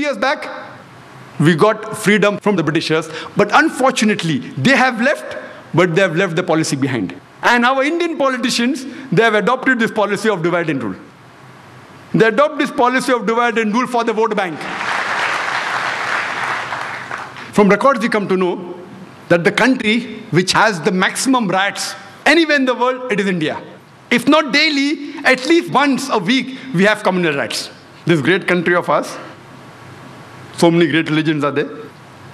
50 years back, we got freedom from the Britishers. But unfortunately, they have left, but they have left the policy behind. And our Indian politicians, they have adopted this policy of divide and rule. They adopt this policy of divide and rule for the vote bank. From records, we come to know that the country which has the maximum riots anywhere in the world, it is India. If not daily, at least once a week, we have communal riots. This great country of ours, so many great religions are there.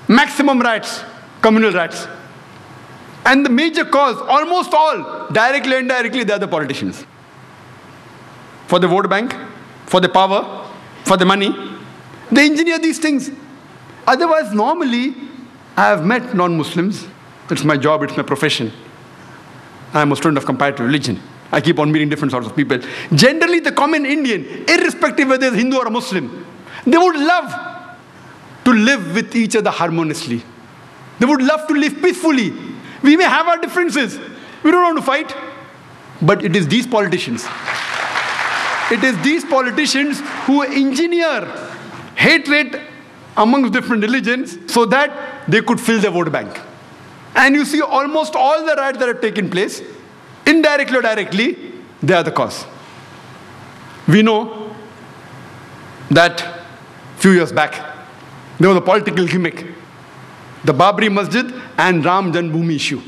Maximum riots, communal riots. And the major cause, almost all, directly and indirectly, they are the politicians. For the vote bank, for the power, for the money, they engineer these things. Otherwise, normally, I have met non-Muslims. It's my job, it's my profession. I am a student of comparative religion. I keep on meeting different sorts of people. Generally, the common Indian, irrespective whether it's Hindu or a Muslim, they would love to live with each other harmoniously. They would love to live peacefully. We may have our differences. We don't want to fight. But it is these politicians. It is these politicians who engineer hatred amongst different religions so that they could fill their vote bank. And you see almost all the riots that have taken place, indirectly or directly, they are the cause. We know that a few years back, there was a political gimmick. The Babri Masjid and Ram Janmabhoomi issue.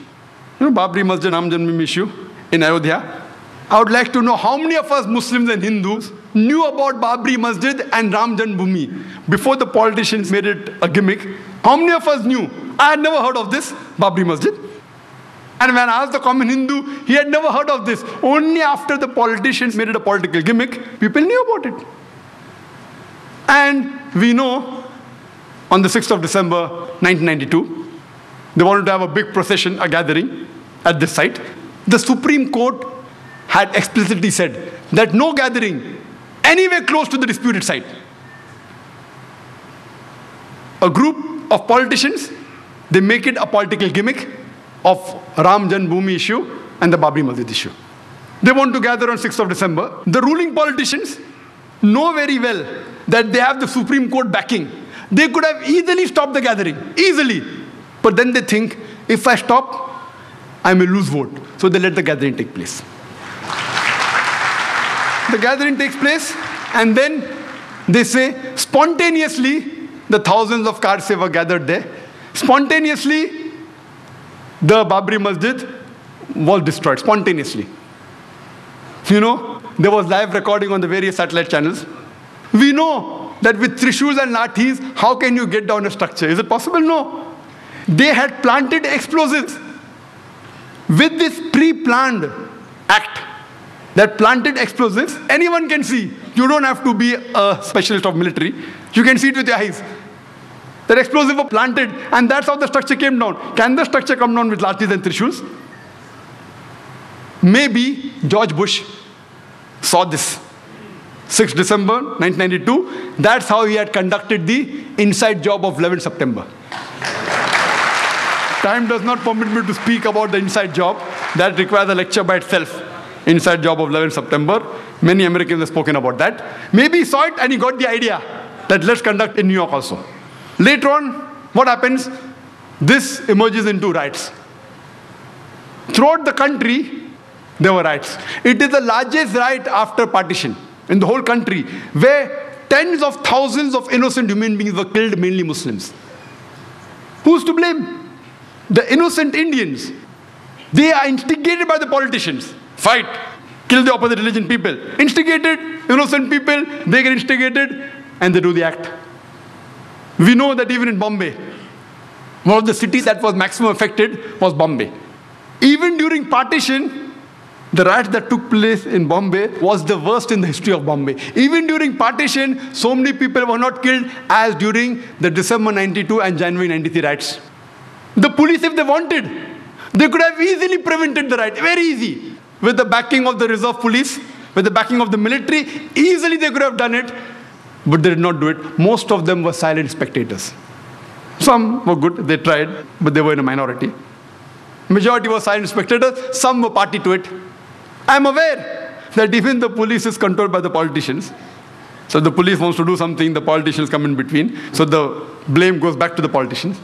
You know Babri Masjid, Ram Janmabhoomi issue in Ayodhya? I would like to know how many of us Muslims and Hindus knew about Babri Masjid and Ram Janmabhoomi before the politicians made it a gimmick. How many of us knew? I had never heard of this, Babri Masjid. And when I asked the common Hindu, he had never heard of this. Only after the politicians made it a political gimmick, people knew about it. And we know on the 6th of December, 1992, they wanted to have a big procession, a gathering at this site. The Supreme Court had explicitly said that no gathering anywhere close to the disputed site. A group of politicians, they make it a political gimmick of Ram Janmabhoomi issue and the Babri Masjid issue. They want to gather on 6th of December. The ruling politicians know very well that they have the Supreme Court backing. They could have easily stopped the gathering, easily. But then they think, if I stop, I may lose vote. So they let the gathering take place. The gathering takes place, and then they say, spontaneously, the thousands of cars were gathered there. Spontaneously, the Babri Masjid was destroyed, spontaneously. You know, there was live recording on the various satellite channels. We know that with trishuls and lathis, how can you get down a structure? Is it possible? No. They had planted explosives. With this pre-planned act, that planted explosives, anyone can see. You don't have to be a specialist of military. You can see it with your eyes. That explosive was planted, and that's how the structure came down. Can the structure come down with lathis and trishuls? Maybe George Bush saw this. 6th December 1992, that's how he had conducted the inside job of 11 September. Time does not permit me to speak about the inside job. That requires a lecture by itself. Inside job of 11 September. Many Americans have spoken about that. Maybe he saw it and he got the idea that let's conduct in New York also. Later on, what happens? This emerges into riots. Throughout the country, there were riots. It is the largest riot after partition in the whole country, where tens of thousands of innocent human beings were killed, mainly Muslims. Who's to blame? The innocent Indians. They are instigated by the politicians. Fight. Kill the opposite religion people. Instigated, innocent people, they get instigated and they do the act. We know that even in Bombay, one of the cities that was maximum affected was Bombay. Even during partition, the riots that took place in Bombay was the worst in the history of Bombay. Even during partition, so many people were not killed as during the December 92 and January 93 riots. The police, if they wanted, they could have easily prevented the riot. Very easy. With the backing of the reserve police, with the backing of the military, easily they could have done it. But they did not do it. Most of them were silent spectators. Some were good, they tried, but they were in a minority. Majority were silent spectators, some were party to it. I am aware that even the police is controlled by the politicians. So the police wants to do something, the politicians come in between. So the blame goes back to the politicians.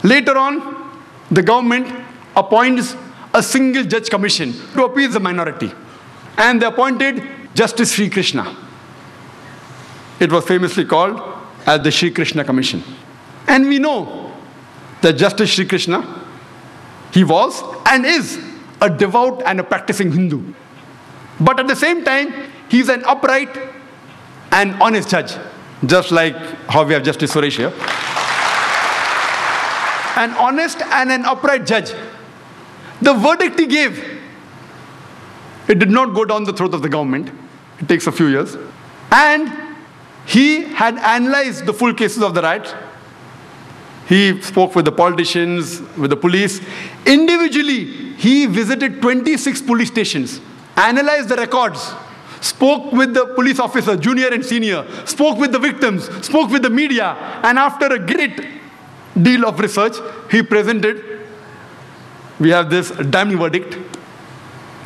Later on, the government appoints a single judge commission to appease the minority. And they appointed Justice Sri Krishna. It was famously called as the Sri Krishna Commission. And we know that Justice Sri Krishna, he was and is a devout and a practicing Hindu. But at the same time, he is an upright and honest judge, just like how we have Justice Suresh here. An honest and an upright judge. The verdict he gave, it did not go down the throat of the government. It takes a few years. And he had analyzed the full cases of the riots. He spoke with the politicians, with the police. Individually, he visited 26 police stations, analyzed the records, spoke with the police officer, junior and senior, spoke with the victims, spoke with the media, and after a great deal of research, he presented, we have this damning verdict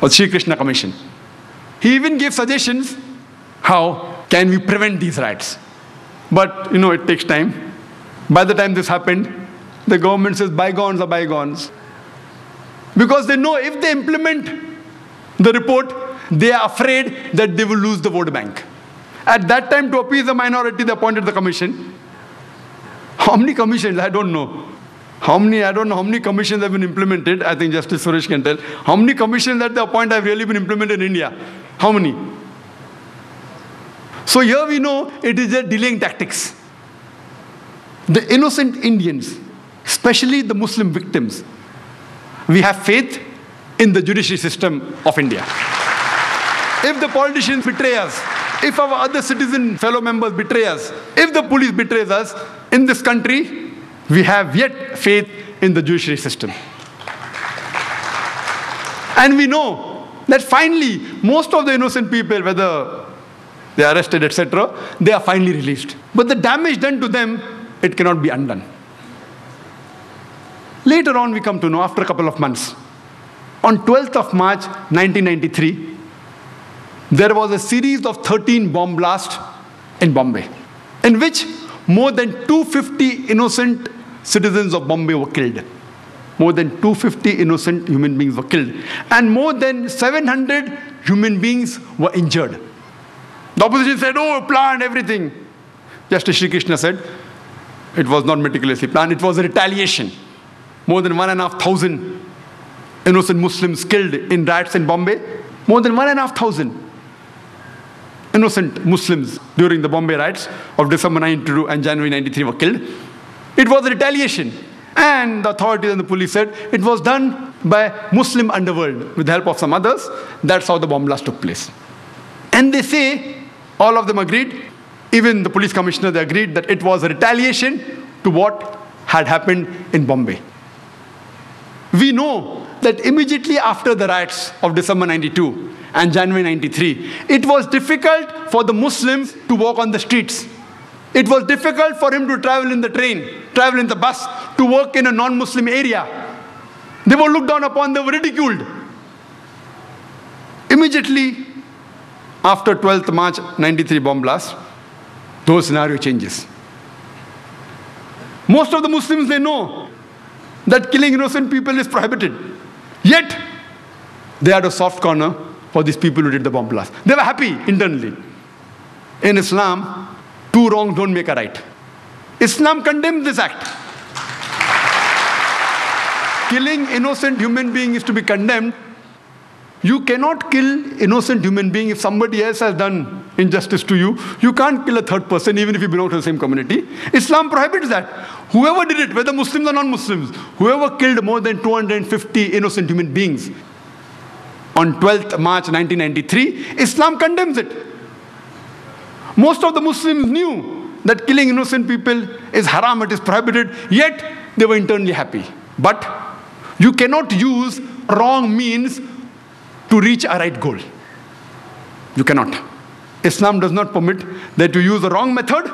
of Sri Krishna Commission. He even gave suggestions, how can we prevent these riots? But, it takes time. By the time this happened, the government says bygones are bygones. Because they know if they implement the report, they are afraid that they will lose the vote bank. At that time, to appease the minority, they appointed the commission. How many commissions? I don't know. I don't know how many commissions have been implemented. I think Justice Suresh can tell. How many commissions that they appoint have really been implemented in India? How many? So here we know it is a delaying tactics. The innocent Indians, especially the Muslim victims, we have faith in the judiciary system of India. If the politicians betray us, if our other citizen fellow members betray us, if the police betrays us, in this country, we have yet faith in the judiciary system. And we know that finally, most of the innocent people, whether they are arrested, etc., they are finally released. But the damage done to them, it cannot be undone. Later on, we come to know, after a couple of months, on 12th of March, 1993, there was a series of 13 bomb blasts in Bombay, in which more than 250 innocent citizens of Bombay were killed. More than 250 innocent human beings were killed. And more than 700 human beings were injured. The opposition said, oh, planned everything. Justice Sri Krishna said, it was not meticulously planned, it was a retaliation. More than 1,500 innocent Muslims killed in riots in Bombay. More than 1,500 innocent Muslims during the Bombay riots of December 92 and January 93 were killed. It was a retaliation. And the authorities and the police said it was done by Muslim underworld with the help of some others. That's how the bomb blast took place. And they say, all of them agreed, even the police commissioner, they agreed that it was a retaliation to what had happened in Bombay. We know that immediately after the riots of December 92 and January 93, it was difficult for the Muslims to walk on the streets. It was difficult for him to travel in the train, travel in the bus, to work in a non-Muslim area. They were looked down upon, they were ridiculed. Immediately after 12th March 93 bomb blast, those scenario changes. Most of the Muslims, they know that killing innocent people is prohibited. Yet, they had a soft corner for these people who did the bomb blast. They were happy internally. In Islam, two wrongs don't make a right. Islam condemns this act. Killing innocent human being is to be condemned. You cannot kill innocent human being if somebody else has done injustice to you. You can't kill a third person even if you belong to the same community. Islam prohibits that. Whoever did it, whether Muslims or non-Muslims, whoever killed more than 250 innocent human beings on 12th March 1993, Islam condemns it. Most of the Muslims knew that killing innocent people is haram, it is prohibited, yet they were internally happy. But you cannot use wrong means to reach a right goal. You cannot. Islam does not permit that you use the wrong method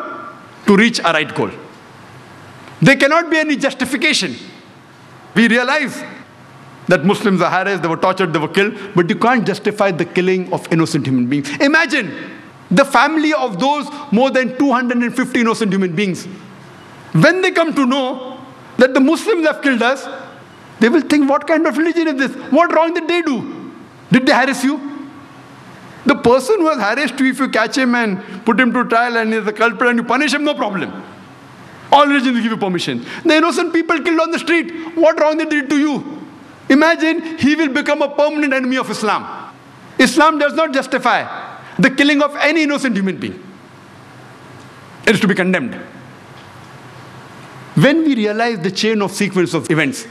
to reach a right goal. There cannot be any justification. We realize that Muslims are harassed, they were tortured, they were killed, but you can't justify the killing of innocent human beings. Imagine the family of those more than 250 innocent human beings. When they come to know that the Muslims have killed us, they will think, what kind of religion is this? What wrong did they do? Did they harass you? The person who has harassed you, if you catch him and put him to trial and he is a culprit and you punish him, no problem. All religions will give you permission. The innocent people killed on the street, what wrong they did to you? Imagine he will become a permanent enemy of Islam. Islam does not justify the killing of any innocent human being. It is to be condemned. When we realize the chain of sequence of events,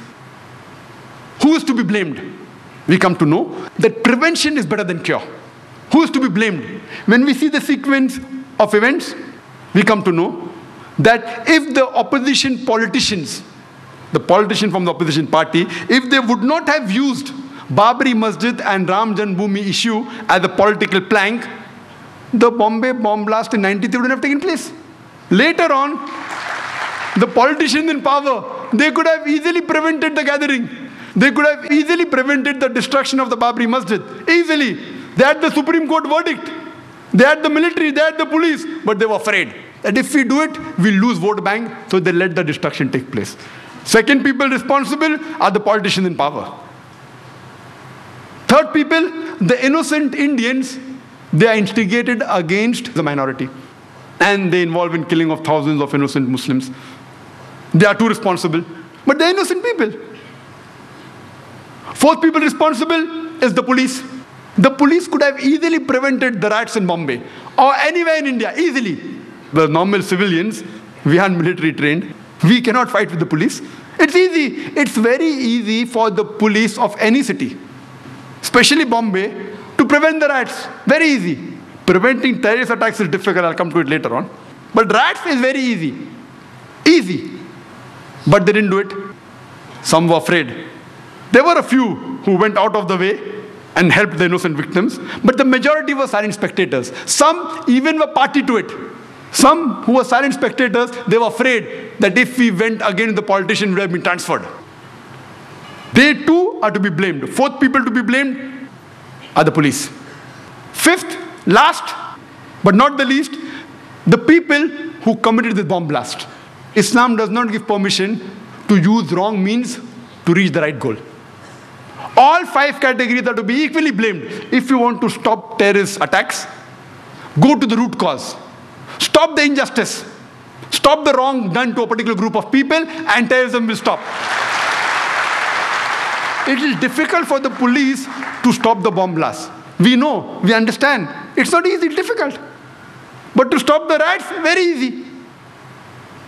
who is to be blamed? We come to know that prevention is better than cure. Who is to be blamed? When we see the sequence of events, we come to know that if the opposition politicians, the politician from the opposition party, if they would not have used Babri Masjid and Ram Janmabhoomi issue as a political plank, the Bombay bomb blast in 93 wouldn't have taken place. Later on, the politicians in power, they could have easily prevented the gathering. They could have easily prevented the destruction of the Babri Masjid. Easily. They had the Supreme Court verdict. They had the military, they had the police, but they were afraid that if we do it, we'll lose vote bank, so they let the destruction take place. Second people responsible are the politicians in power. Third people, the innocent Indians, they are instigated against the minority. And they involve in killing of thousands of innocent Muslims. They are too responsible. But they are innocent people. Fourth people responsible is the police. The police could have easily prevented the riots in Bombay or anywhere in India, easily. The normal civilians, we aren't military trained. We cannot fight with the police. It's easy. It's very easy for the police of any city, especially Bombay, to prevent the riots. Very easy. Preventing terrorist attacks is difficult. I'll come to it later on. But riots is very easy. Easy. But they didn't do it. Some were afraid. There were a few who went out of the way and helped the innocent victims. But the majority were silent spectators. Some even were party to it. Some who were silent spectators, they were afraid that if we went against the politician, we would have been transferred. They too are to be blamed. Fourth people to be blamed are the police. Fifth, last, but not the least, the people who committed the bomb blast. Islam does not give permission to use wrong means to reach the right goal. All five categories are to be equally blamed. If you want to stop terrorist attacks, go to the root cause. Stop the injustice. Stop the wrong done to a particular group of people, and terrorism will stop. It is difficult for the police to stop the bomb blast. We know, we understand. It's not easy, it's difficult. But to stop the riots, very easy.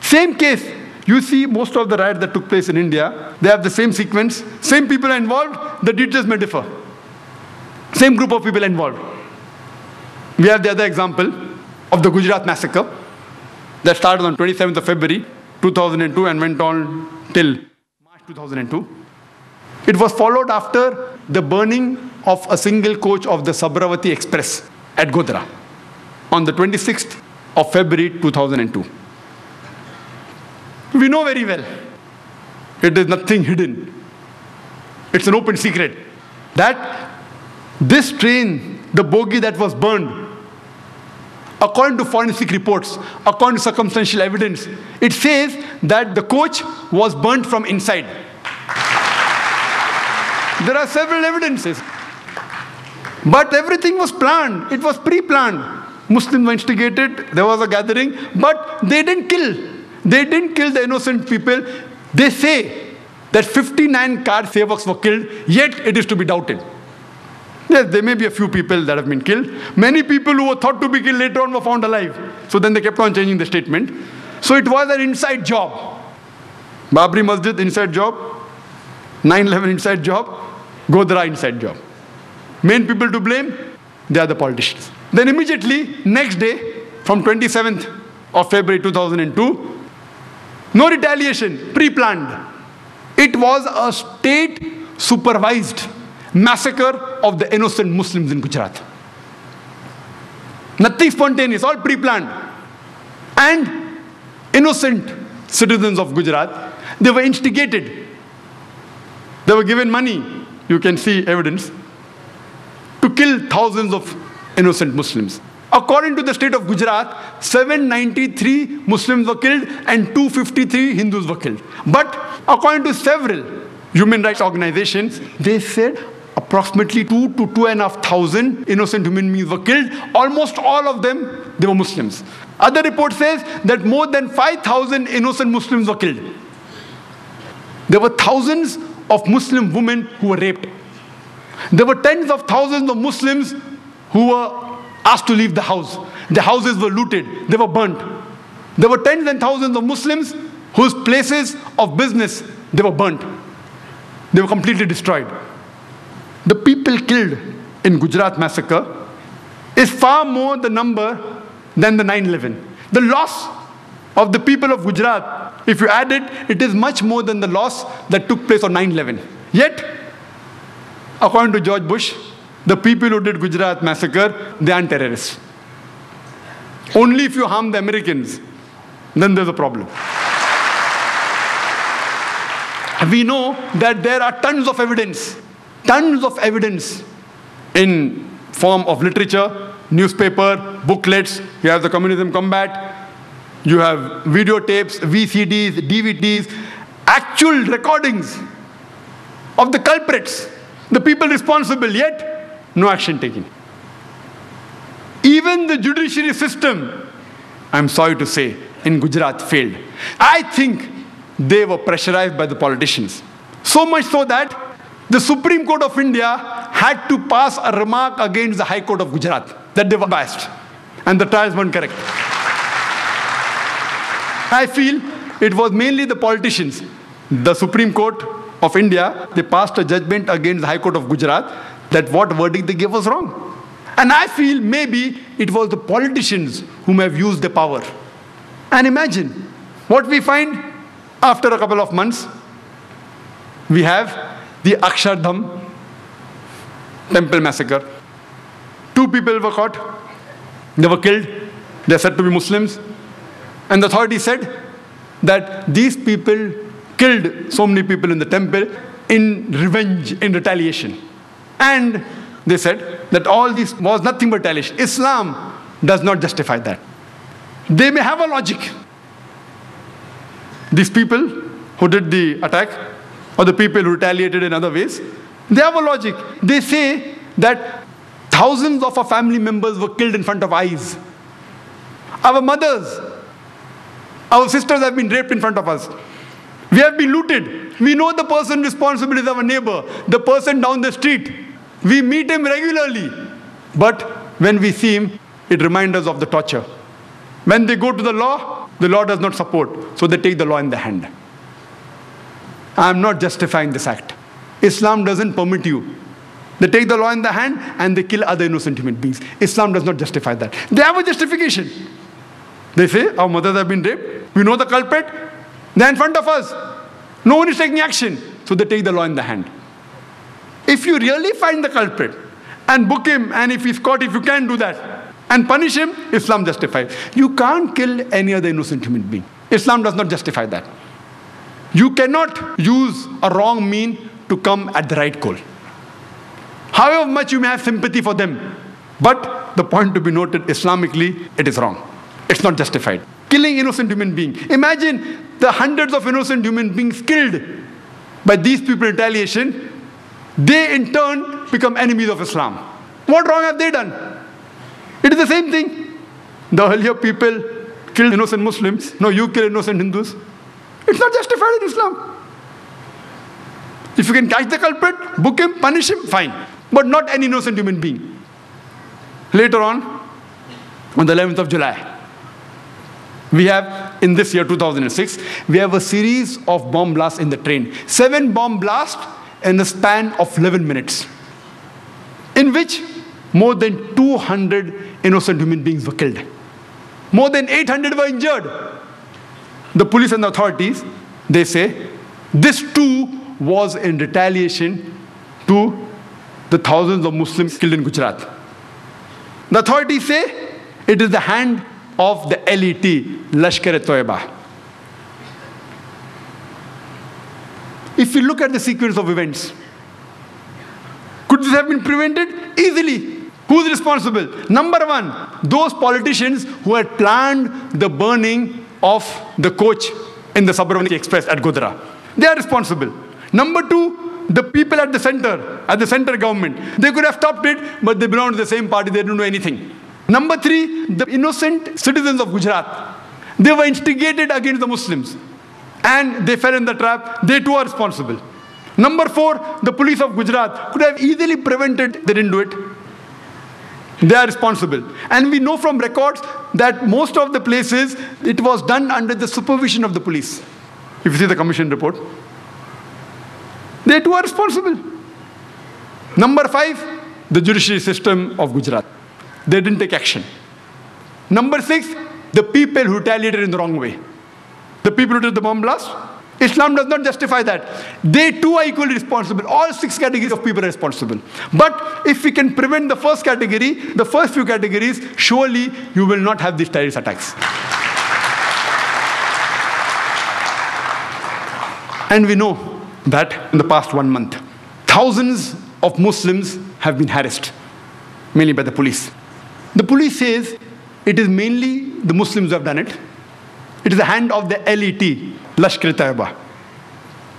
Same case. You see most of the riots that took place in India, they have the same sequence, same people are involved, the details may differ. Same group of people involved. We have the other example of the Gujarat massacre that started on 27th of February 2002 and went on till March 2002. It was followed after the burning of a single coach of the Sabravati Express at Godhra on the 26th of February 2002. We know very well. It is nothing hidden. It's an open secret that this train, the bogie that was burned, according to forensic reports, according to circumstantial evidence, it says that the coach was burnt from inside. There are several evidences. But everything was planned. It was pre-planned. Muslims were instigated. There was a gathering. But they didn't kill. They didn't kill the innocent people. They say that 59 car sevaks were killed, yet it is to be doubted. Yes, there may be a few people that have been killed. Many people who were thought to be killed later on were found alive. So then they kept on changing the statement. So it was an inside job. Babri Masjid, inside job. 9/11, inside job. Godhra, inside job. Main people to blame, they are the politicians. Then immediately, next day, from 27th of February 2002, no retaliation, pre-planned. It was a state-supervised massacre of the innocent Muslims in Gujarat. Nothing spontaneous, all pre-planned. And innocent citizens of Gujarat, they were instigated. They were given money, you can see evidence, to kill thousands of innocent Muslims. According to the state of Gujarat, 793 Muslims were killed and 253 Hindus were killed. But according to several human rights organizations, they said approximately 2 to 2,500 innocent human beings were killed. Almost all of them, they were Muslims. Other report says that more than 5,000 innocent Muslims were killed. There were thousands of Muslim women who were raped. There were tens of thousands of Muslims who were asked to leave the house. Their houses were looted. They were burnt. There were tens and thousands of Muslims whose places of business, they were burnt. They were completely destroyed. The people killed in Gujarat massacre is far more the number than the 9/11. The loss of the people of Gujarat, if you add it, it is much more than the loss that took place on 9/11. Yet, according to George Bush, the people who did Gujarat massacre, they aren't terrorists. Only if you harm the Americans, then there's a problem. We know that there are tons of evidence in form of literature, newspaper, booklets. You have the Communism Combat, you have videotapes, VCDs, DVDs, actual recordings of the culprits, the people responsible, yet no action taken. Even the judiciary system, I'm sorry to say, in Gujarat failed. I think they were pressurized by the politicians. So much so that the Supreme Court of India had to pass a remark against the High Court of Gujarat that they were biased and the trials weren't correct. I feel it was mainly the politicians. The Supreme Court of India, they passed a judgment against the High Court of Gujarat that what verdict they gave was wrong. And I feel maybe it was the politicians whom have used the power. And imagine what we find after a couple of months. We have the Akshardham temple massacre. 2 people were caught. They were killed. They are said to be Muslims. And the authorities said that these people killed so many people in the temple in revenge, in retaliation. And they said that all this was nothing but retaliation. Islam does not justify that. They may have a logic. These people who did the attack, or the people who retaliated in other ways, they have a logic. They say that thousands of our family members were killed in front of eyes. Our mothers, our sisters have been raped in front of us. We have been looted. We know the person responsible is our neighbor, the person down the street. We meet him regularly. But when we see him, it reminds us of the torture. When they go to the law does not support. So they take the law in the hand. I am not justifying this act. Islam doesn't permit you. They take the law in the hand and they kill other innocent human beings. Islam does not justify that. They have a justification. They say, our mothers have been raped. We know the culprit. They're in front of us. No one is taking action. So they take the law in the hand. If you really find the culprit and book him, and if he's caught, if you can do that, and punish him, Islam justifies. You can't kill any other innocent human being. Islam does not justify that. You cannot use a wrong mean to come at the right goal. However much you may have sympathy for them, but the point to be noted, Islamically, it is wrong. It's not justified. Killing innocent human being. Imagine the hundreds of innocent human beings killed by these people in retaliation. They in turn become enemies of Islam. What wrong have they done? It is the same thing. The earlier people killed innocent Muslims. No, you kill innocent Hindus. It's not justified in Islam. If you can catch the culprit, book him, punish him, fine. But not an innocent human being. Later on the 11th of July, we have, in this year 2006, we have a series of bomb blasts in the train. 7 bomb blasts in the span of 11 minutes, in which more than 200 innocent human beings were killed. More than 800 were injured. The police and the authorities, they say, this too was in retaliation to the thousands of Muslims killed in Gujarat. The authorities say it is the hand of the LET, Lashkar-e-Toiba. If you look at the sequence of events, could this have been prevented? Easily. Who's responsible? Number one, those politicians who had planned the burning of the coach in the Sabarmati Express at Godhra. They are responsible. Number two, the people at the center government. They could have stopped it, but they belong to the same party. They didn't do anything. Number three, the innocent citizens of Gujarat. They were instigated against the Muslims. And they fell in the trap. They too are responsible. Number four, the police of Gujarat could have easily prevented. They didn't do it. They are responsible. And we know from records that most of the places, it was done under the supervision of the police. If you see the commission report. They too are responsible. Number five, the judiciary system of Gujarat. They didn't take action. Number six, the people who retaliated in the wrong way. The people who did the bomb blast. Islam does not justify that. They too are equally responsible. All six categories of people are responsible. But if we can prevent the first category, the first few categories, surely you will not have these terrorist attacks. And we know that in the past 1 month, thousands of Muslims have been harassed, mainly by the police. The police says it is mainly the Muslims who have done it. It is the hand of the LET, Lashkar-e-Taiba.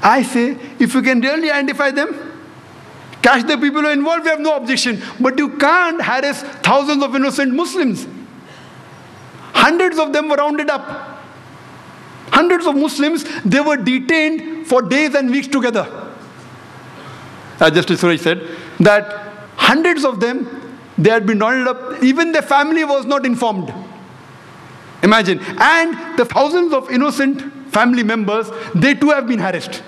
I say, if you can really identify them, catch the people who are involved, we have no objection. But you can't harass thousands of innocent Muslims. Hundreds of them were rounded up. Hundreds of Muslims, they were detained for days and weeks together. As Justice Suraj said, that hundreds of them, they had been rounded up. Even their family was not informed. Imagine. And the thousands of innocent family members, they too have been harassed.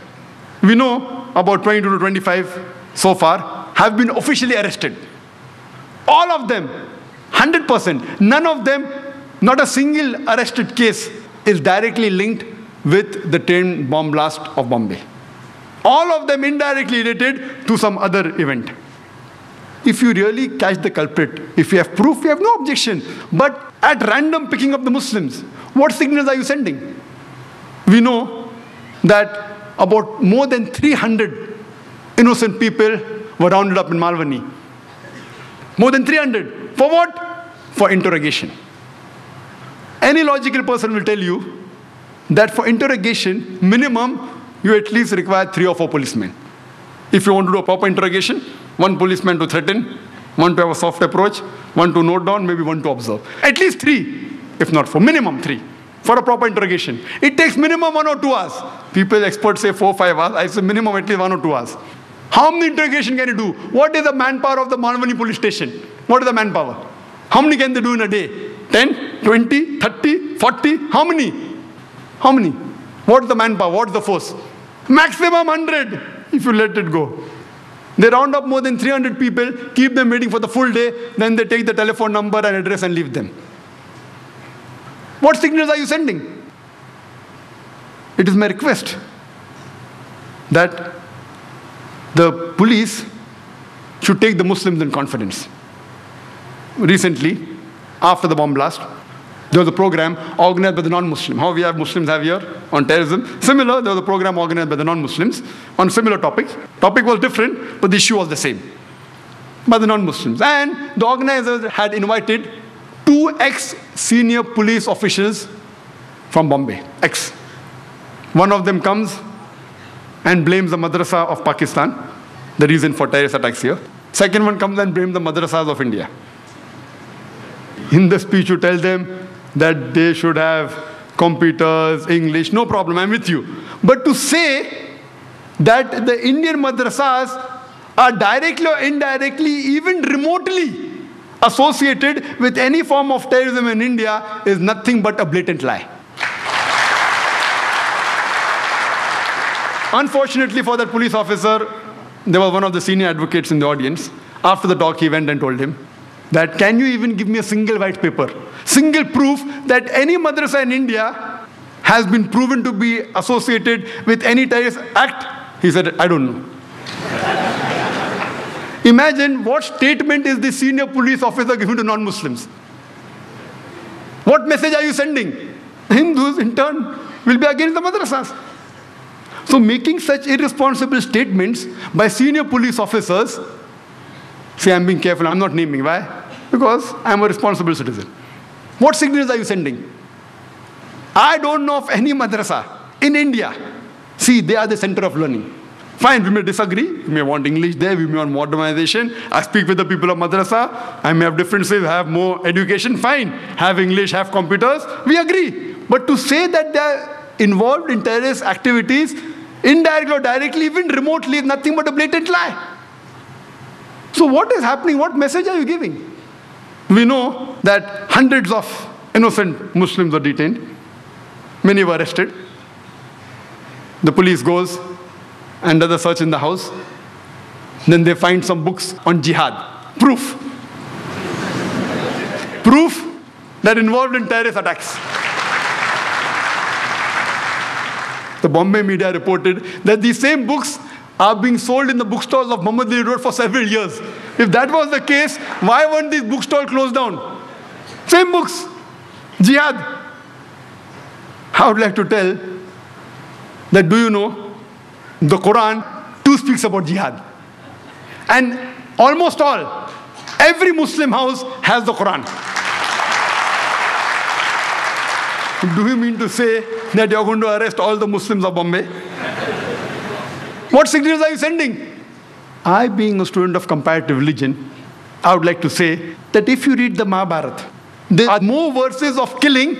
We know about 22 to 25 so far have been officially arrested. All of them, 100%. None of them, not a single arrested case is directly linked with the train bomb blast of Bombay. All of them indirectly related to some other event. If you really catch the culprit, if you have proof, we have no objection. But at random picking up the Muslims, what signals are you sending? We know that about more than 300 innocent people were rounded up in Malvani. More than 300. For what? For interrogation. Any logical person will tell you that for interrogation, minimum, you at least require 3 or 4 policemen. If you want to do a proper interrogation, 1 policeman to threaten, 1 to have a soft approach, 1 to note down, maybe 1 to observe. At least 3, if not 4, minimum 3 for a proper interrogation. It takes minimum 1 or 2 hours. People, experts say 4, 5 hours. I say minimum at least 1 or 2 hours. How many interrogation can you do? What is the manpower of the Malvani police station? What is the manpower? How many can they do in a day? 10, 20, 30, 40? How many? How many? What is the manpower? What is the force? Maximum 100 if you let it go. They round up more than 300 people, keep them waiting for the full day, then they take the telephone number and address and leave them. What signals are you sending? It is my request that the police should take the Muslims in confidence. Recently, after the bomb blast, there was a program organized by the non-Muslim. How we have Muslims have here on terrorism. Similar, there was a program organized by the non-Muslims on similar topics. Topic was different, but the issue was the same. By the non-Muslims. And the organizers had invited 2 ex-senior police officials from Bombay. Ex. One of them comes and blames the madrasa of Pakistan, the reason for terrorist attacks here. Second one comes and blames the madrasas of India. In the speech, you tell them that they should have computers, English, no problem, I'm with you. But to say that the Indian madrasas are directly or indirectly, even remotely associated with any form of terrorism in India is nothing but a blatant lie. Unfortunately for that police officer, there was one of the senior advocates in the audience. After the talk, he went and told him that, can you even give me a single white paper, single proof that any madrasa in India has been proven to be associated with any terrorist act? He said, I don't know. Imagine what statement is the senior police officer giving to non-Muslims. What message are you sending? Hindus, in turn, will be against the madrasas. So making such irresponsible statements by senior police officers See, I'm being careful. I'm not naming. Why? Because I'm a responsible citizen. What signals are you sending? I don't know of any madrasa in India. See, they are the center of learning. Fine, we may disagree. We may want English there. We may want modernization. I speak with the people of madrasa. I may have differences, have more education. Fine. Have English, have computers. We agree. But to say that they are involved in terrorist activities, indirectly or directly, even remotely, is nothing but a blatant lie. So what is happening? What message are you giving? We know that hundreds of innocent Muslims were detained. Many were arrested. The police goes and does a search in the house. Then they find some books on jihad. Proof. Proof that involved in terrorist attacks. The Bombay media reported that these same books are being sold in the bookstores of Muhammad Ali Road for several years. If that was the case, why weren't these bookstores closed down? Same books. Jihad. I would like to tell that, do you know, the Quran too speaks about jihad. And almost every Muslim house has the Quran. Do you mean to say that you're going to arrest all the Muslims of Bombay? What signals are you sending? I, being a student of comparative religion, I would like to say that if you read the Mahabharata, there are more verses of killing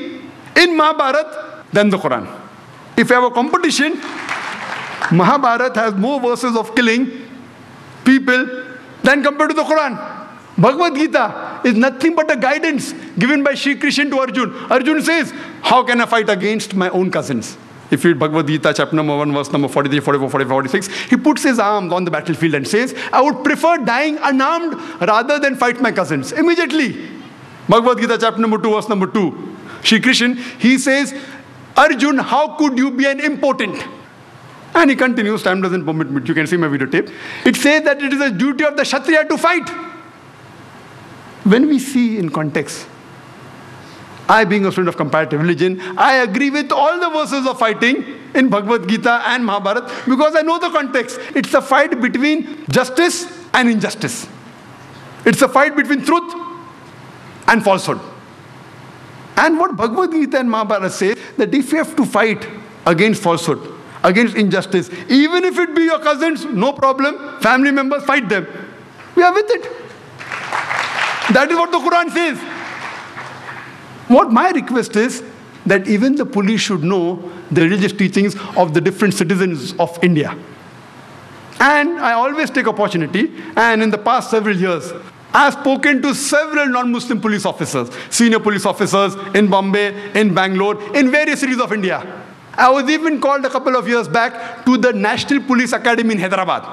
in Mahabharata than the Quran. If you have a competition, Mahabharata has more verses of killing people than compared to the Quran. Bhagavad Gita is nothing but a guidance given by Shri Krishna to Arjun. Arjun says, how can I fight against my own cousins? If you read Bhagavad Gita, chapter number 1, verse number 43, 44, 45, 46, he puts his arms on the battlefield and says, I would prefer dying unarmed rather than fight my cousins. Immediately. Bhagavad Gita, chapter number 2, verse number 2. Shri Krishna, he says, Arjun, how could you be an impotent? And he continues, time doesn't permit me, you can see my videotape. It says that it is a duty of the Kshatriya to fight. When we see in context, I, being a student of comparative religion, I agree with all the verses of fighting in Bhagavad Gita and Mahabharata because I know the context. It's a fight between justice and injustice. It's a fight between truth and falsehood. And what Bhagavad Gita and Mahabharata say, that if you have to fight against falsehood, against injustice, even if it be your cousins, no problem, family members, fight them. We are with it. That is what the Quran says. What my request is that even the police should know the religious teachings of the different citizens of India. And I always take opportunity, and in the past several years, I have spoken to several non-Muslim police officers, senior police officers in Bombay, in Bangalore, in various cities of India. I was even called a couple of years back to the National Police Academy in Hyderabad,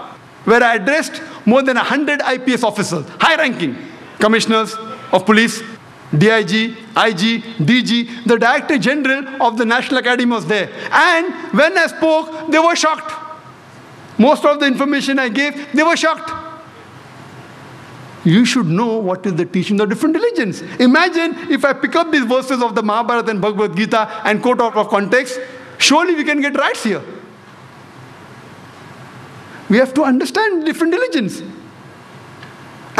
where I addressed more than 100 IPS officers, high-ranking commissioners of police, DIG, IG, DG, the Director General of the National Academy was there. And when I spoke, they were shocked. Most of the information I gave, they were shocked. You should know what is the teaching of different religions. Imagine if I pick up these verses of the Mahabharata and Bhagavad Gita and quote out of context, surely we can get rights here. We have to understand different religions.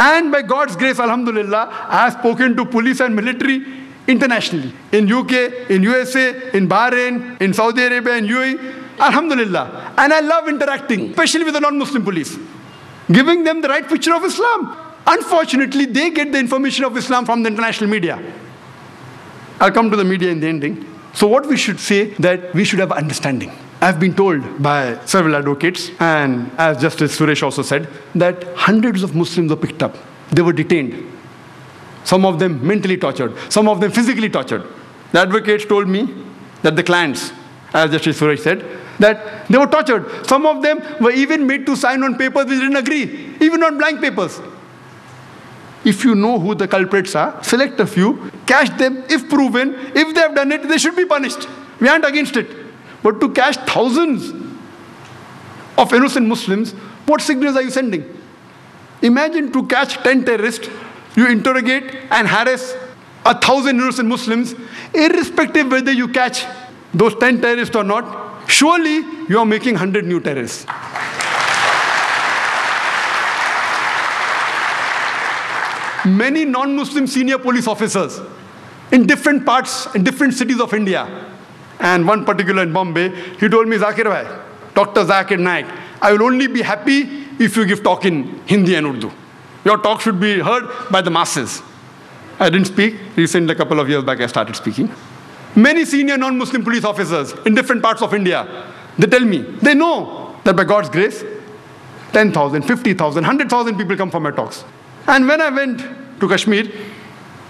And by God's grace, alhamdulillah, I have spoken to police and military internationally. In UK, in USA, in Bahrain, in Saudi Arabia, in UAE. Alhamdulillah. And I love interacting, especially with the non-Muslim police. Giving them the right picture of Islam. Unfortunately, they get the information of Islam from the international media. I'll come to the media in the ending. So what we should say, that we should have understanding. I've been told by several advocates, and as Justice Suresh also said, that hundreds of Muslims were picked up. They were detained. Some of them mentally tortured. Some of them physically tortured. The advocates told me that the clients, as Justice Suresh said, that they were tortured. Some of them were even made to sign on papers which didn't agree, even on blank papers. If you know who the culprits are, select a few, catch them. If proven, if they have done it, they should be punished. We aren't against it. But to catch thousands of innocent Muslims, what signals are you sending? Imagine to catch 10 terrorists, you interrogate and harass 1,000 innocent Muslims, irrespective whether you catch those 10 terrorists or not, surely you are making 100 new terrorists. many non-Muslim senior police officers in different parts, in different cities of India. And one particular in Bombay, he told me, Zakir bhai, Dr. Zakir Naik, I will only be happy if you give talk in Hindi and Urdu. Your talk should be heard by the masses. I didn't speak. Recently, a couple of years back, I started speaking. Many senior non-Muslim police officers in different parts of India, they tell me, they know that by God's grace, 10,000, 50,000, 100,000 people come for my talks. And when I went to Kashmir,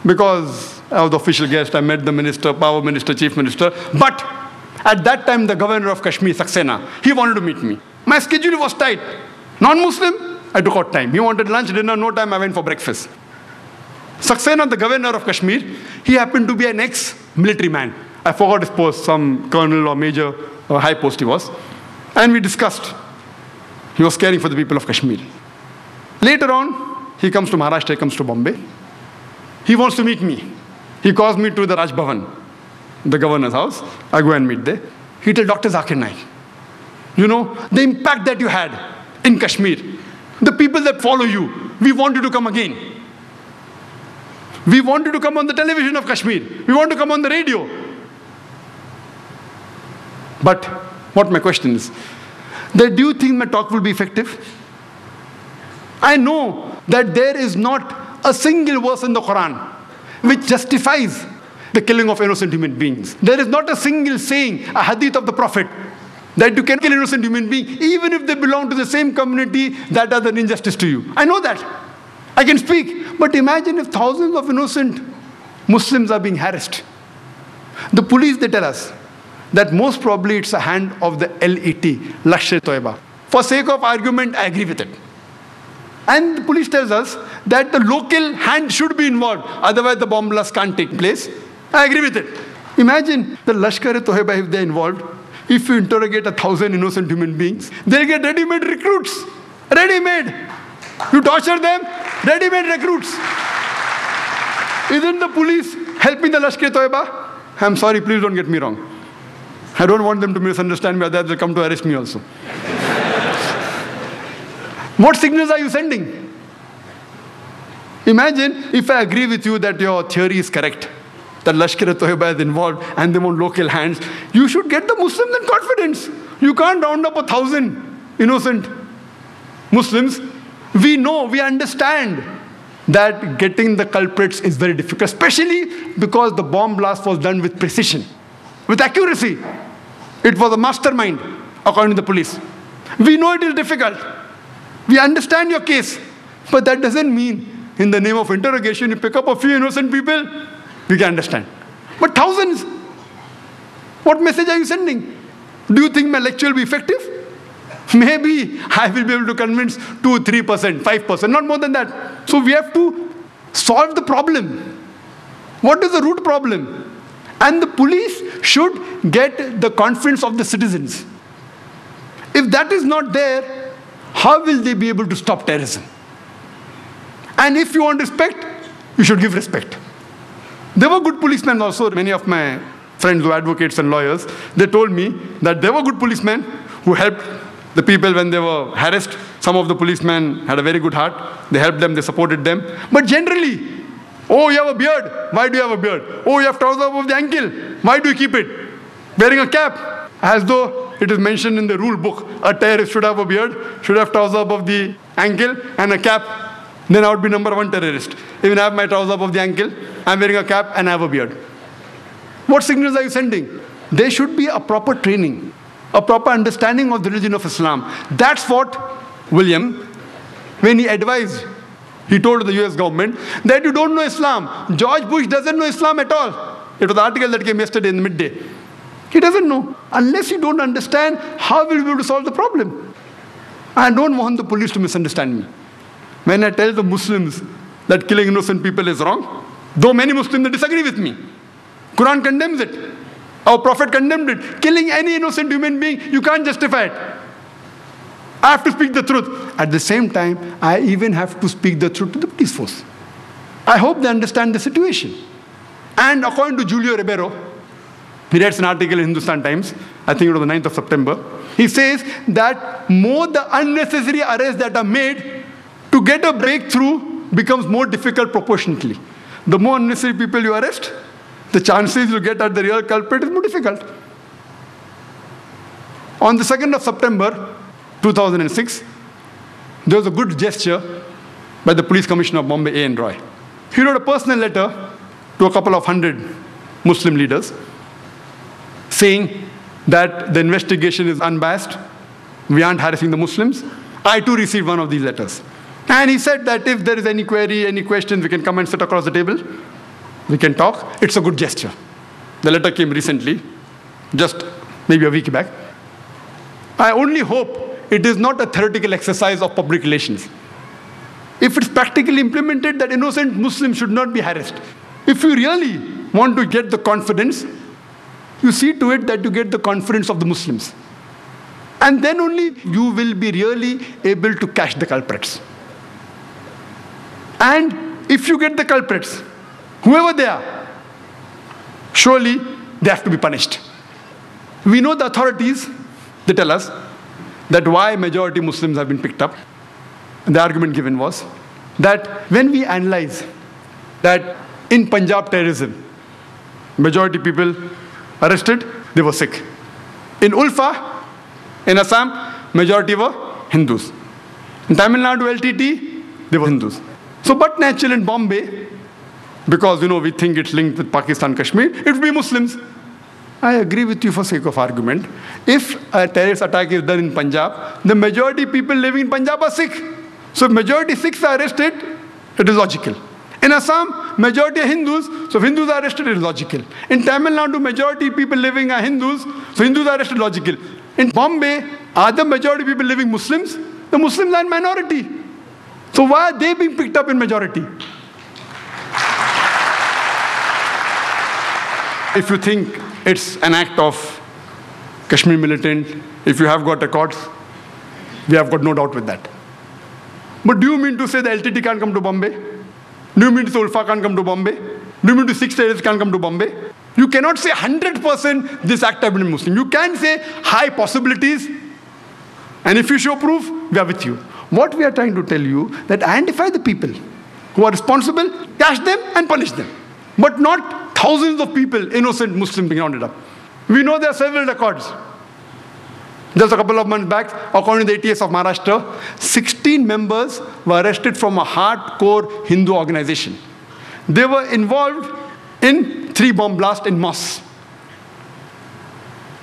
because I was the official guest, I met the minister, power minister, chief minister. But at that time, the governor of Kashmir, Saxena, he wanted to meet me. My schedule was tight. Non-Muslim, I took out time. He wanted lunch, dinner, no time, I went for breakfast. Saxena, the governor of Kashmir, he happened to be an ex-military man. I forgot his post, some colonel or major or high post he was. And we discussed. He was caring for the people of Kashmir. Later on, he comes to Maharashtra, he comes to Bombay. He wants to meet me. He calls me to the Raj Bhavan, the governor's house. I go and meet there. He tells Dr. Zakir Naik, you know, the impact that you had in Kashmir, the people that follow you, we want you to come again. We want you to come on the television of Kashmir. We want to come on the radio. But what my question is, that do you think my talk will be effective? I know that there is not a single verse in the Quran which justifies the killing of innocent human beings. There is not a single saying, a hadith of the Prophet, that you can kill innocent human beings even if they belong to the same community that does an injustice to you. I know that. I can speak. But imagine if thousands of innocent Muslims are being harassed. The police, they tell us that most probably it's a hand of the LET, Lashkar-e-Toiba. For sake of argument, I agree with it. And the police tells us that the local hand should be involved, otherwise the bomb blast can't take place. I agree with it. Imagine the Lashkar-e-Toiba, if they're involved, if you interrogate 1,000 innocent human beings, they'll get ready-made recruits. Ready-made. You torture them, ready-made recruits. Isn't the police helping the Lashkar-e-Toiba? I'm sorry, please don't get me wrong. I don't want them to misunderstand me, otherwise they'll come to arrest me also. What signals are you sending? Imagine if I agree with you that your theory is correct, that Lashkar-e-Toiba is involved and they want local hands. You should get the Muslims in confidence. You can't round up 1,000 innocent Muslims. We know, we understand that getting the culprits is very difficult, especially because the bomb blast was done with precision, with accuracy. It was a mastermind, according to the police. We know it is difficult. We understand your case. But that doesn't mean, in the name of interrogation, you pick up a few innocent people. We can understand. But thousands, what message are you sending? Do you think my lecture will be effective? Maybe I will be able to convince 2, 3%, 5%, not more than that. So we have to solve the problem. What is the root problem? And the police should get the confidence of the citizens. If that is not there, how will they be able to stop terrorism? And if you want respect, you should give respect. There were good policemen also. Many of my friends who are advocates and lawyers, they told me that there were good policemen who helped the people when they were harassed. Some of the policemen had a very good heart. They helped them, they supported them. But generally, oh, you have a beard. Why do you have a beard? Oh, you have trousers above the ankle. Why do you keep it? Wearing a cap. As though it is mentioned in the rule book. A terrorist should have a beard, should have trousers above the ankle and a cap. Then I would be number 1 terrorist. Even I have my trousers above the ankle, I'm wearing a cap and I have a beard. What signals are you sending? There should be a proper training, a proper understanding of the religion of Islam. That's what William, when he advised, he told the US government that you don't know Islam. George Bush doesn't know Islam at all. It was an article that came yesterday in the midday. He doesn't know. Unless you don't understand, how will you be able to solve the problem? I don't want the police to misunderstand me. When I tell the Muslims that killing innocent people is wrong, though many Muslims disagree with me, Quran condemns it. Our Prophet condemned it. Killing any innocent human being, you can't justify it. I have to speak the truth. At the same time, I even have to speak the truth to the police force. I hope they understand the situation. And according to Julio Ribeiro, he writes an article in Hindustan Times, I think it was the 9th of September, he says that more the unnecessary arrests that are made to get a breakthrough becomes more difficult proportionately. The more unnecessary people you arrest, the chances you get at the real culprit is more difficult. On the 2nd of September 2006, there was a good gesture by the Police Commissioner of Bombay, A.N. Roy. He wrote a personal letter to a couple of hundred Muslim leaders saying that the investigation is unbiased, we aren't harassing the Muslims. I too received one of these letters. And he said that if there is any query, any questions, we can come and sit across the table. We can talk. It's a good gesture. The letter came recently, just maybe a week back. I only hope it is not a theoretical exercise of public relations. If it's practically implemented, that innocent Muslims should not be harassed. If you really want to get the confidence, you see to it that you get the confidence of the Muslims. And then only you will be really able to catch the culprits. And if you get the culprits, whoever they are, surely they have to be punished. We know the authorities, they tell us that why majority Muslims have been picked up. And the argument given was that when we analyze that in Punjab terrorism, majority people arrested, they were Sikh. In Ulfa, in Assam, majority were Hindus. In Tamil Nadu, LTT, they were Hindus. So, but natural in Bombay, because, we think it's linked with Pakistan, Kashmir, it would be Muslims. I agree with you for sake of argument. If a terrorist attack is done in Punjab, the majority people living in Punjab are Sikh. So if majority Sikhs are arrested, it is logical. In Assam, majority are Hindus, so if Hindus are arrested, it is logical. In Tamil Nadu, majority people living are Hindus, so Hindus are arrested, logical. In Bombay, are the majority people living Muslims? The Muslims are in minority. So why are they being picked up in majority? If you think it's an act of Kashmir militant, if you have got records, we have got no doubt with that. But do you mean to say the LTT can't come to Bombay? Do you mean to say Ulfa can't come to Bombay? Do you mean to say 6 terrorists can't come to Bombay? You cannot say 100% this act have been Muslim. You can say high possibilities, and if you show proof, we are with you. What we are trying to tell you, that identify the people who are responsible, catch them and punish them. But not thousands of people, innocent Muslims being rounded up. We know there are several records. Just a couple of months back, according to the ATS of Maharashtra, 16 members were arrested from a hardcore Hindu organization. They were involved in 3 bomb blasts in mosques.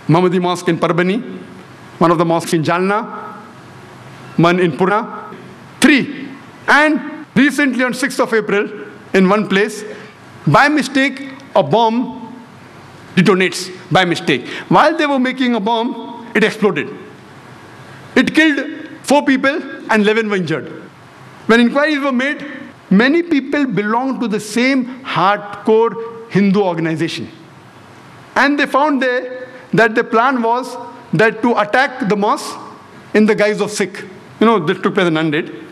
Mahmudi Mosque in Parbani, one of the mosques in Jalna, one in Pune, 3. And recently on 6th of April, in one place, by mistake, a bomb detonates by mistake. While they were making a bomb, it exploded. It killed 4 people and 11 were injured. When inquiries were made, many people belonged to the same hardcore Hindu organization. And they found there that the plan was that to attack the mosque in the guise of Sikh. This took place in Nanded.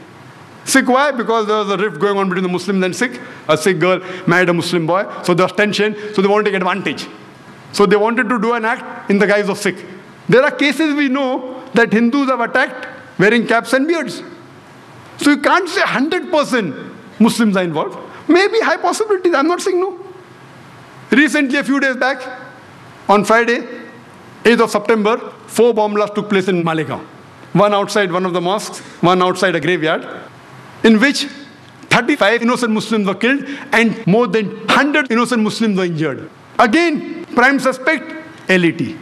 Sikh, why? Because there was a rift going on between the Muslims and Sikh. A Sikh girl married a Muslim boy, so there was tension, so they wanted to take advantage. So they wanted to do an act in the guise of Sikh. There are cases we know that Hindus have attacked wearing caps and beards. So you can't say 100% Muslims are involved. Maybe high possibilities, I'm not saying no. Recently, a few days back, on Friday, 8th of September, 4 bomb blasts took place in Malegaon. One outside one of the mosques, one outside a graveyard, in which 35 innocent Muslims were killed and more than 100 innocent Muslims were injured. Again, prime suspect, LET.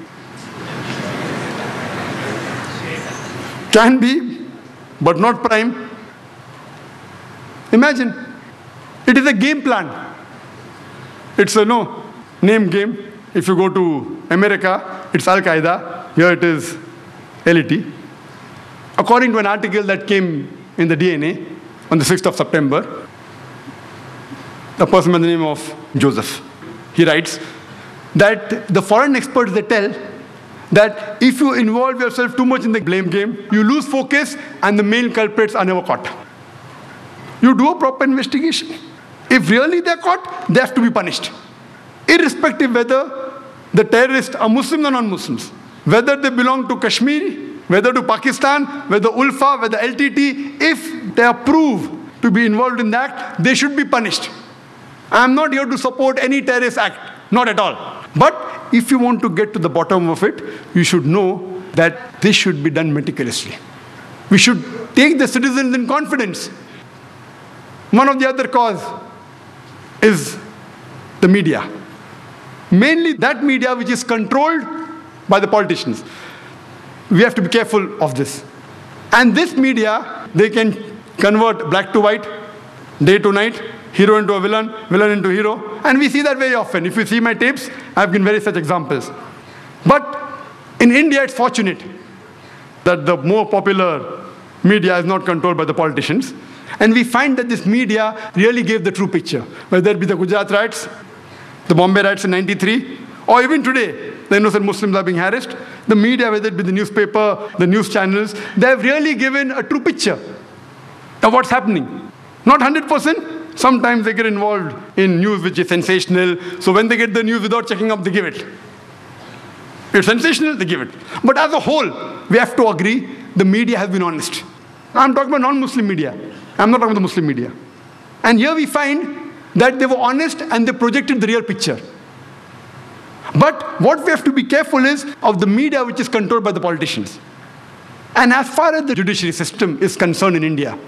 Can be, but not prime. Imagine, it is a game plan. It's a name game. If you go to America, it's Al-Qaeda. Here it is LET. According to an article that came in the DNA on the 6th of September, a person by the name of Joseph, he writes that the foreign experts, they tell that if you involve yourself too much in the blame game, you lose focus and the main culprits are never caught. You do a proper investigation. If really they're caught, they have to be punished. Irrespective whether the terrorists are Muslims or non-Muslims, whether they belong to Kashmir, whether to Pakistan, whether Ulfa, whether LTT, if they are proved to be involved in that, they should be punished. I am not here to support any terrorist act, not at all. But if you want to get to the bottom of it, you should know that this should be done meticulously. We should take the citizens in confidence. One of the other cause is the media. Mainly that media which is controlled by the politicians. We have to be careful of this. And this media, they can convert black to white, day to night, hero into a villain, villain into hero. And we see that very often. If you see my tapes, I've given very such examples. But in India, it's fortunate that the more popular media is not controlled by the politicians. And we find that this media really gave the true picture. Whether it be the Gujarat riots, the Bombay riots in '93, or even today, the innocent Muslims are being harassed. The media, whether it be the newspaper, the news channels, they have really given a true picture of what's happening. Not 100%. Sometimes they get involved in news which is sensational. So when they get the news without checking up, they give it. If it's sensational, they give it. But as a whole, we have to agree, the media has been honest. I'm talking about non-Muslim media. I'm not talking about the Muslim media. And here we find that they were honest and they projected the real picture. But what we have to be careful is of the media which is controlled by the politicians. And as far as the judiciary system is concerned in India,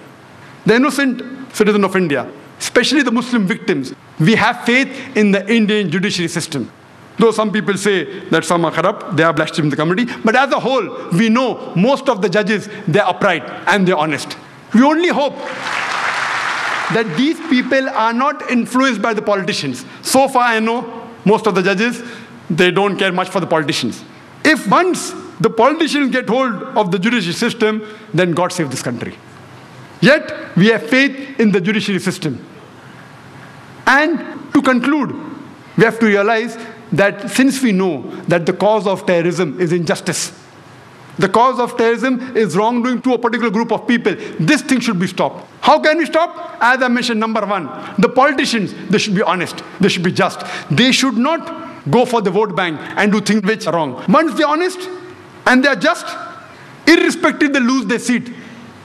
the innocent citizen of India, especially the Muslim victims, we have faith in the Indian judiciary system. Though some people say that some are corrupt, they are blaspheming the community. But as a whole, we know most of the judges, they are upright and they are honest. We only hope that these people are not influenced by the politicians. So far I know most of the judges, they don't care much for the politicians. If once the politicians get hold of the judiciary system, then God save this country. Yet we have faith in the judiciary system. And to conclude, we have to realize that since we know that the cause of terrorism is injustice, the cause of terrorism is wrongdoing to a particular group of people, this thing should be stopped. How can we stop? As I mentioned, number one, the politicians, they should be honest, they should be just. They should not go for the vote bank and do things which are wrong. Once they're honest and they're just, irrespective they lose their seat,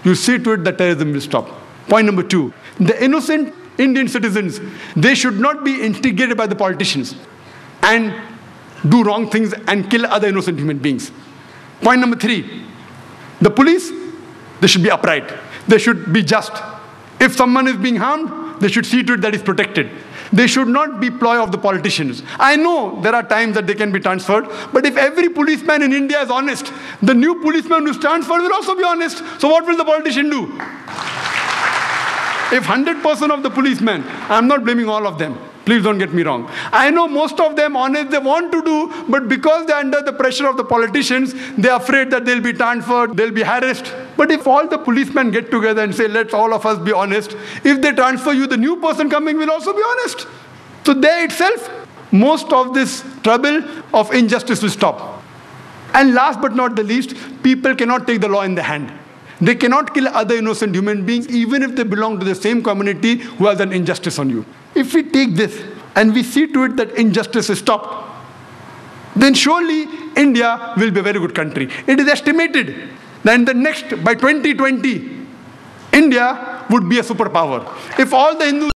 you see to it that terrorism will stop. Point number two, the innocent Indian citizens, they should not be instigated by the politicians and do wrong things and kill other innocent human beings. Point number three, the police, they should be upright. They should be just. If someone is being harmed, they should see to it that is protected. They should not be ploy of the politicians. I know there are times that they can be transferred, but if every policeman in India is honest, the new policeman who is transferred will also be honest. So what will the politician do? If 100% of the policemen, I'm not blaming all of them. Please don't get me wrong. I know most of them honest, they want to do, but because they're under the pressure of the politicians, they're afraid that they'll be transferred, they'll be harassed. But if all the policemen get together and say, let's all of us be honest, if they transfer you, the new person coming will also be honest. So there itself, most of this trouble of injustice will stop. And last but not the least, people cannot take the law in their hand. They cannot kill other innocent human beings, even if they belong to the same community who has done injustice on you. If we take this and we see to it that injustice is stopped, then surely India will be a very good country. It is estimated that in the next, by 2020, India would be a superpower. If all the Hindus